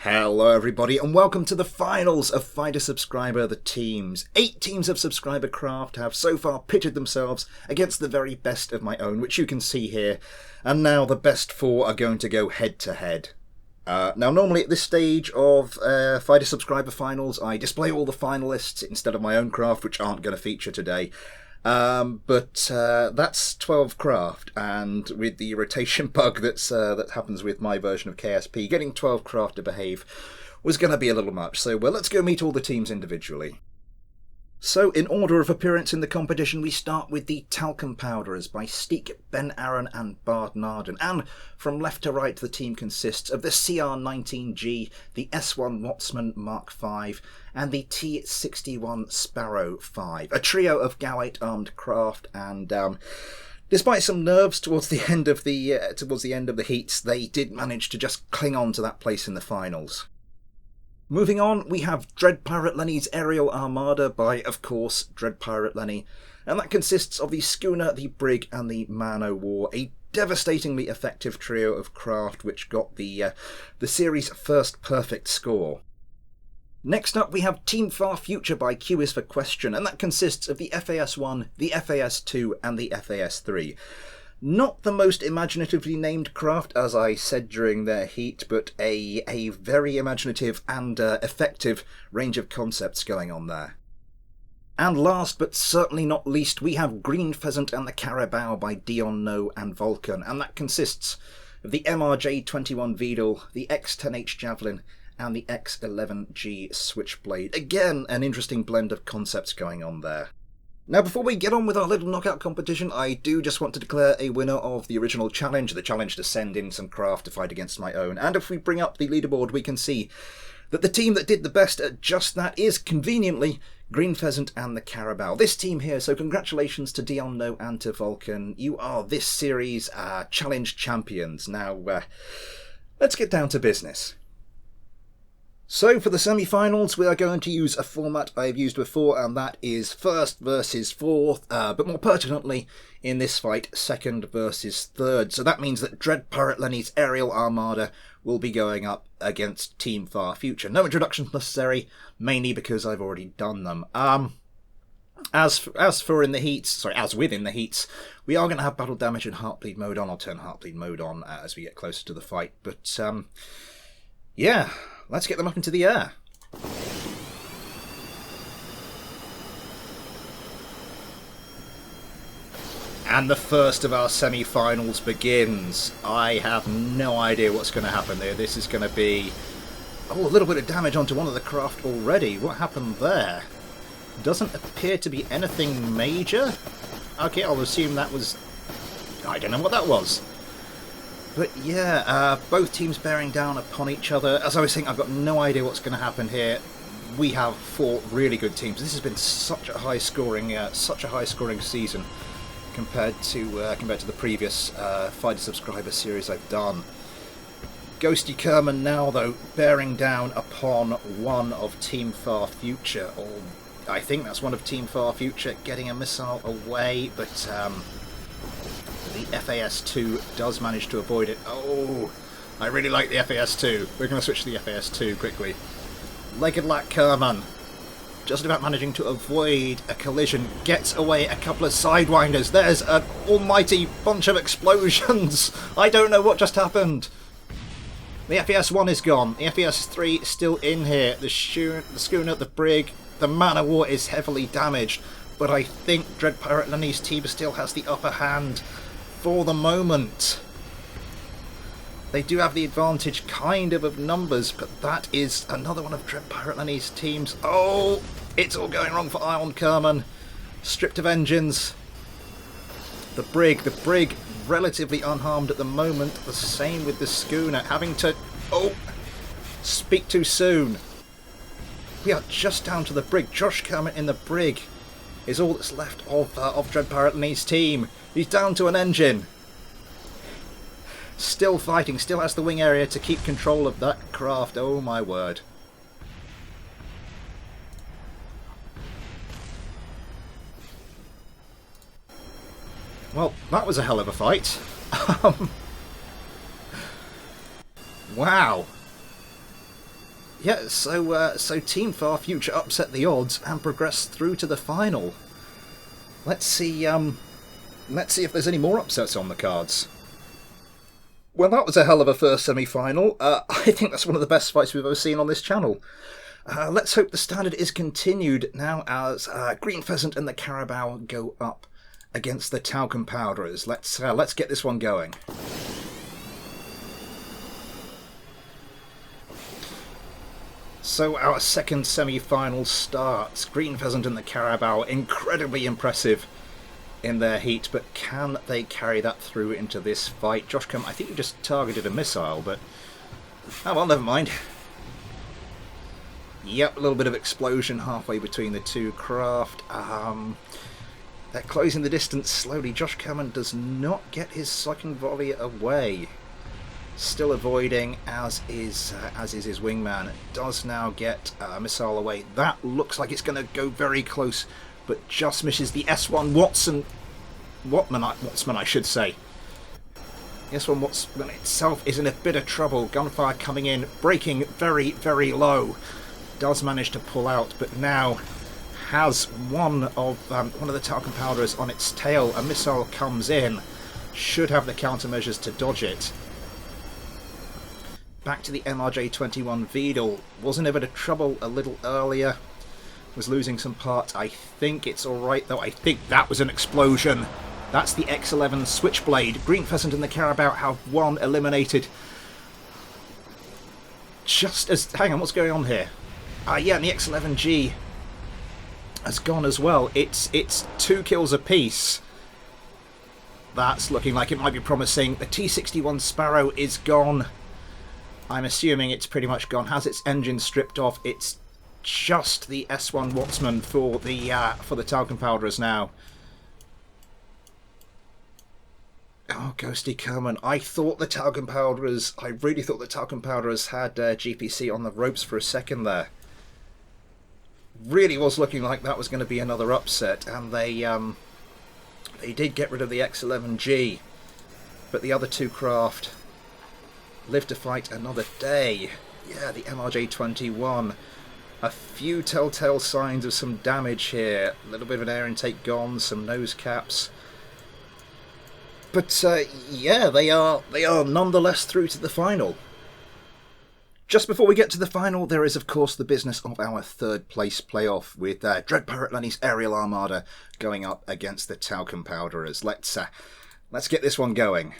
Hello everybody and welcome to the finals of Fighter Subscriber the Teams. 8 teams of Subscriber Craft have so far pitted themselves against the very best of my own, which you can see here, and now the best 4 are going to go head to head. Now normally at this stage of Fighter Subscriber Finals I display all the finalists instead of my own craft, which aren't going to feature today. But that's 12 craft, and with the rotation bug that happens with my version of KSP, getting 12 craft to behave was going to be a little much, so let's go meet all the teams individually. So in order of appearance in the competition, we start with the Talcum Powderers by Steek, Ben Aaron and Bard Narden, and from left to right the team consists of the CR-19G, the S1 Wattsman Mark V, and the T-61 Sparrow 5, a trio of Gauntlet armed craft, and despite some nerves towards the end of the heats, they did manage to just cling on to that place in the finals. Moving on, we have Dread Pirate Lenny's Aerial Armada by, of course, Dread Pirate Lenny, and that consists of the Schooner, the Brig, and the Man-O-War, a devastatingly effective trio of craft which got the series' first perfect score. Next up, we have Team Far Future by Q is for Question, and that consists of the FAS-1, the FAS-2, and the FAS-3. Not the most imaginatively named craft, as I said during their heat, but a very imaginative and effective range of concepts going on there. And last but certainly not least, we have Green Pheasant and the Carabao by Dion No and Vulcan, and that consists of the MRJ-21 Vedal, the X-10H Javelin, and the X-11G Switchblade. Again, an interesting blend of concepts going on there. Now, before we get on with our little knockout competition, I do just want to declare a winner of the original challenge, the challenge to send in some craft to fight against my own. And if we bring up the leaderboard, we can see that the team that did the best at just that is, conveniently, Green Pheasant and the Carabao. This team here, so congratulations to Dion No and to Vulcan. You are this series' challenge champions. Now, let's get down to business. So for the semi-finals, we are going to use a format I've used before, and that is first versus fourth, but more pertinently, in this fight, second versus third. So that means that Dread Pirate Lenny's Aerial Armada will be going up against Team Far Future. No introductions necessary, mainly because I've already done them. As within the heats, we are going to have battle damage and Heartbleed mode on. I'll turn Heartbleed mode on as we get closer to the fight, but yeah. Let's get them up into the air. And the first of our semi-finals begins. I have no idea what's going to happen there. This is going to be a little bit of damage onto one of the craft already. What happened there? Doesn't appear to be anything major. Okay, I'll assume that was... I don't know what that was. But yeah, both teams bearing down upon each other. As I was saying, I've got no idea what's going to happen here. We have 4 really good teams. This has been such a high-scoring season compared to the previous Fighter Subscriber series I've done. Ghosty Kerman now, though, bearing down upon one of Team Far Future. Or I think that's one of Team Far Future getting a missile away, but the FAS-2 does manage to avoid it. Oh, I really like the FAS-2. We're going to switch to the FAS-2 quickly. Legged Lack Kerman, just about managing to avoid a collision, gets away a couple of Sidewinders. There's an almighty bunch of explosions. I don't know what just happened. The FAS-1 is gone. The FAS-3 is still in here. The Schooner, the Brig, the Man-O-War is heavily damaged. But I think Dread Pirate Lenny's team still has the upper hand. For the moment, they do have the advantage kind of numbers, but that is another one of Dread Pirate Lenny's teams. Oh, it's all going wrong for Ion Kerman. Stripped of engines. The Brig relatively unharmed at the moment. The same with the Schooner, having to, speak too soon. We are just down to the Brig. Josh Kerman in the Brig is all that's left of Dread Pirate Lenny's team. He's down to an engine. Still fighting, still has the wing area to keep control of that craft. Oh my word. Well, that was a hell of a fight. Wow. Yeah, so Team Far Future upset the odds and progressed through to the final. Let's see if there's any more upsets on the cards. Well, that was a hell of a first semi-final. I think that's one of the best fights we've ever seen on this channel. Let's hope the standard is continued now as Green Pheasant and the Carabao go up against the Talcum Powderers. Let's get this one going. So our second semi-final starts. Green Pheasant and the Carabao, incredibly impressive in their heat, but can they carry that through into this fight? Josh Kerman, I think you just targeted a missile, but oh well, never mind. Yep, a little bit of explosion halfway between the two craft. They're closing the distance slowly. Josh Kerman does not get his second volley away. Still avoiding, as is his wingman. Does now get a missile away. That looks like it's going to go very close, but just misses the S1 Wattsman, I should say. The S1 Wattsman itself is in a bit of trouble. Gunfire coming in, breaking very, very low. Does manage to pull out, but now has one of the Talcum Powderers on its tail. A missile comes in. Should have the countermeasures to dodge it. Back to the MRJ-21 Vedal. Was in a bit of trouble a little earlier. Was losing some parts. I think it's alright though. I think that was an explosion. That's the X11 Switchblade. Green Pheasant and the Carabao have one eliminated. Just as... Hang on, what's going on here? Yeah, and the X11G has gone as well. It's 2 kills apiece. That's looking like it might be promising. The T-61 Sparrow is gone. I'm assuming it's pretty much gone. Has its engine stripped off. It's just the S1 Wattsman for the Talcum Powderers now. Oh, Ghosty Kerman. I really thought the Talcum Powderers had GPC on the ropes for a second there. Really was looking like that was going to be another upset, and they did get rid of the X11G, but the other two craft live to fight another day. Yeah, the MRJ-21. A few telltale signs of some damage here. A little bit of an air intake gone, some nose caps. But yeah, they are nonetheless through to the final. Just before we get to the final, there is of course the business of our third place playoff with Dread Pirate Lenny's Aerial Armada going up against the Talcum Powderers. Let's get this one going.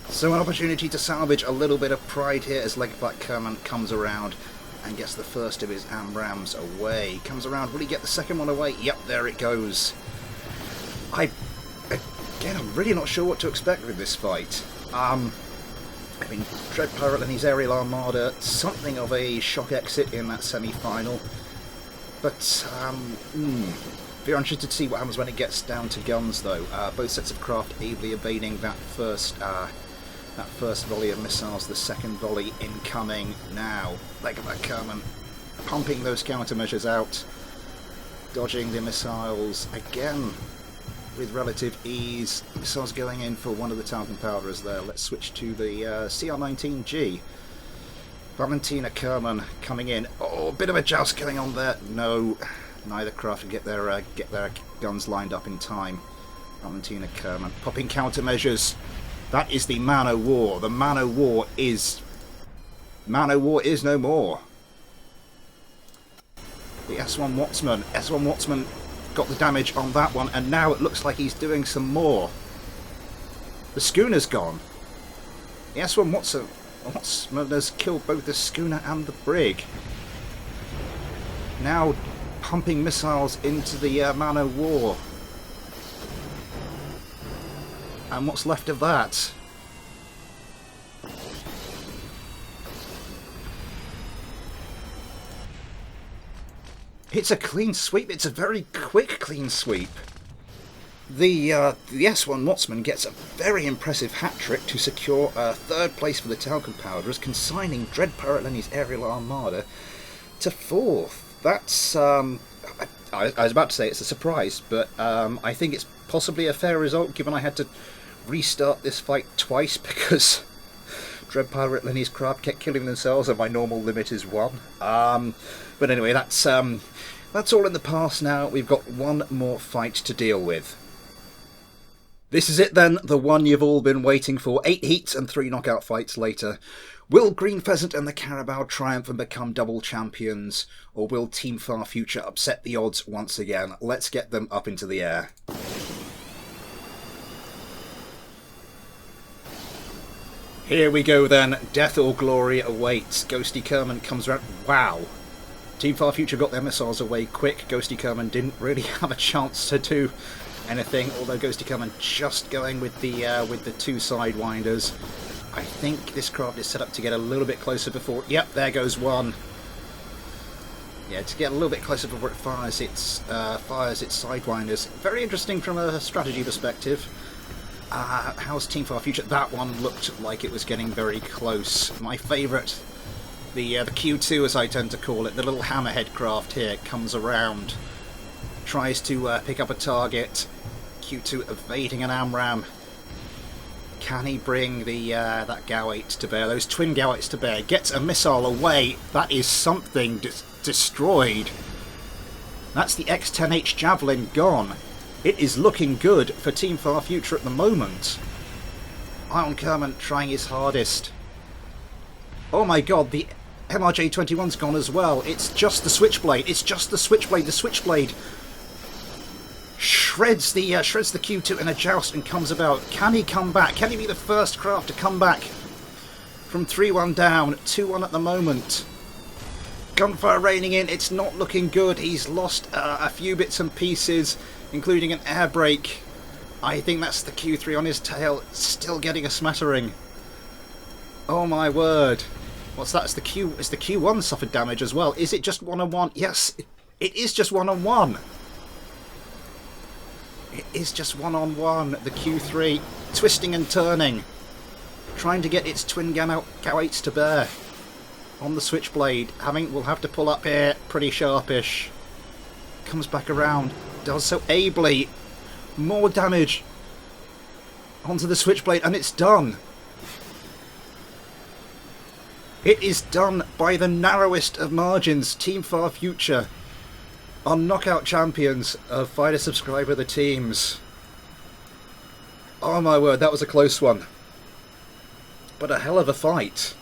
So an opportunity to salvage a little bit of pride here as Legback Kerman comes around and gets the first of his AMRAAMs away. Comes around, will he get the second one away? Yep, there it goes. Again, I'm really not sure what to expect with this fight. I mean, Dread Pirate and his Aerial Armada, something of a shock exit in that semi-final. But, very interested to see what happens when it gets down to guns, though. Both sets of craft ably evading that first volley of missiles, the second volley incoming now. Legback Kerman pumping those countermeasures out, dodging the missiles again with relative ease. Missiles going in for one of the Talcum Powderers there. Let's switch to the CR-19G. Valentina Kerman coming in. Oh, a bit of a joust going on there. No, neither craft can get their guns lined up in time. Valentina Kerman popping countermeasures. That is the Man O' War. The Man O' War is no more. The S1 Wattsman. S1 Wattsman got the damage on that one, and now it looks like he's doing some more. The schooner's gone. The S1 Wattsman has killed both the schooner and the brig. Now pumping missiles into the Man O' War. And what's left of that? It's a clean sweep. It's a very quick clean sweep. The S1 Wattsman gets a very impressive hat-trick to secure third place for the Talcum Powderers, consigning Dread Pirate Lenny's Aerial Armada to fourth. That's, I was about to say it's a surprise, but I think it's possibly a fair result, given I had to restart this fight twice because Dread Pirate Lenny's craft kept killing themselves and my normal limit is 1. But anyway, that's all in the past now. We've got one more fight to deal with. This is it then, the one you've all been waiting for. 8 heats and 3 knockout fights later. Will Green Pheasant and the Carabao triumph and become double champions? Or will Team Far Future upset the odds once again? Let's get them up into the air. Here we go then. Death or glory awaits. Ghosty Kerman comes around. Wow. Team Far Future got their missiles away quick. Ghosty Kerman didn't really have a chance to do anything, although Ghosty Kerman just going with the 2 sidewinders. I think this craft is set up to get a little bit closer before... Yep, there goes one. Yeah, to get a little bit closer before it fires its sidewinders. Very interesting from a strategy perspective. How's Team Far Future? That one looked like it was getting very close. My favourite, the Q2 as I tend to call it, the little hammerhead craft here, comes around, tries to pick up a target. Q2 evading an AMRAAM. Can he bring the that GAU-8 to bear? Those twin GAU-8s to bear. Gets a missile away. That is something destroyed. That's the X-10H Javelin gone. It is looking good for Team Far Future at the moment. Ion Kerman trying his hardest. Oh my god, the MRJ-21's gone as well. It's just the Switchblade. It's just the Switchblade. The Switchblade shreds the Q2 in a joust and comes about. Can he come back? Can he be the first craft to come back from 3-1 down, 2-1 at the moment? Gunfire raining in. It's not looking good. He's lost a few bits and pieces, including an air brake. I think that's the Q3 on his tail. Still getting a smattering. Oh my word. What's that? It's the Q1 suffered damage as well. Is it just 1-on-1? Yes, it is just 1-on-1. It is just 1-on-1. The Q3 twisting and turning, trying to get its twin GAU-8s to bear on the Switchblade. Will have to pull up here, pretty sharpish. Comes back around, does so ably. More damage onto the Switchblade, and it's done. It is done by the narrowest of margins. Team Far Future are knockout champions of Fighter Subscriber the teams. Oh my word, that was a close one. But a hell of a fight.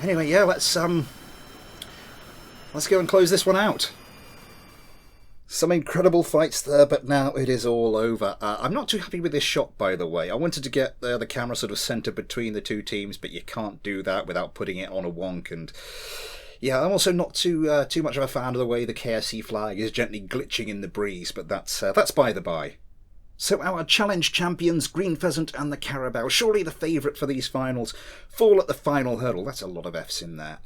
Anyway, yeah, let's go and close this one out. Some incredible fights there, but now it is all over. I'm not too happy with this shot, by the way. I wanted to get the camera sort of centred between the two teams, but you can't do that without putting it on a wonk. And yeah, I'm also not too much of a fan of the way the KSC flag is gently glitching in the breeze, but that's by the by. So our challenge champions, Green Pheasant and the Carabao, surely the favourite for these finals, fall at the final hurdle. That's a lot of Fs in there.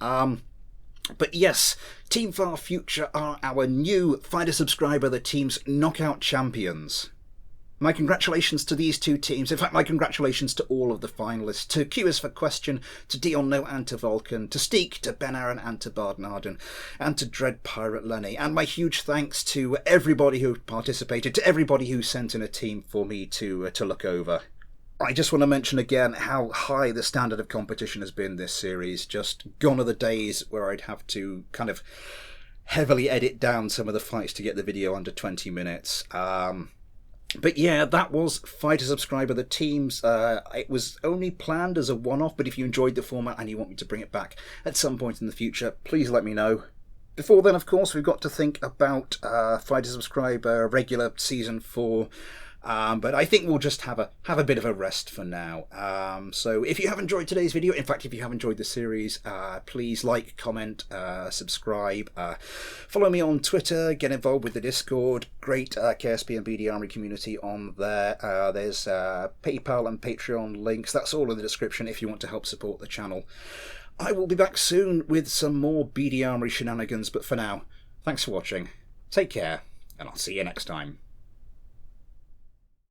But yes, Team Far Future are our new Fighter Subscriber the team's knockout champions. My congratulations to these two teams. In fact, my congratulations to all of the finalists. To QS for Question, to Dion No and to Vulcan, to Steek, to Ben Aaron and to Bard Narden, and to Dread Pirate Lenny. And my huge thanks to everybody who participated, to everybody who sent in a team for me to look over. I just want to mention again how high the standard of competition has been this series. Just gone are the days where I'd have to kind of heavily edit down some of the fights to get the video under 20 minutes. But yeah, that was Fighter Subscriber the teams. It was only planned as a one-off, but if you enjoyed the format and you want me to bring it back at some point in the future, please let me know. Before then, of course, we've got to think about Fighter Subscriber regular Season 4. But I think we'll just have a bit of a rest for now. So if you have enjoyed today's video, in fact, if you have enjoyed the series, please like, comment, subscribe, follow me on Twitter, get involved with the Discord. Great KSP and BD Armory community on there. There's PayPal and Patreon links. That's all in the description if you want to help support the channel. I will be back soon with some more BD Armory shenanigans, but for now, thanks for watching, take care, and I'll see you next time.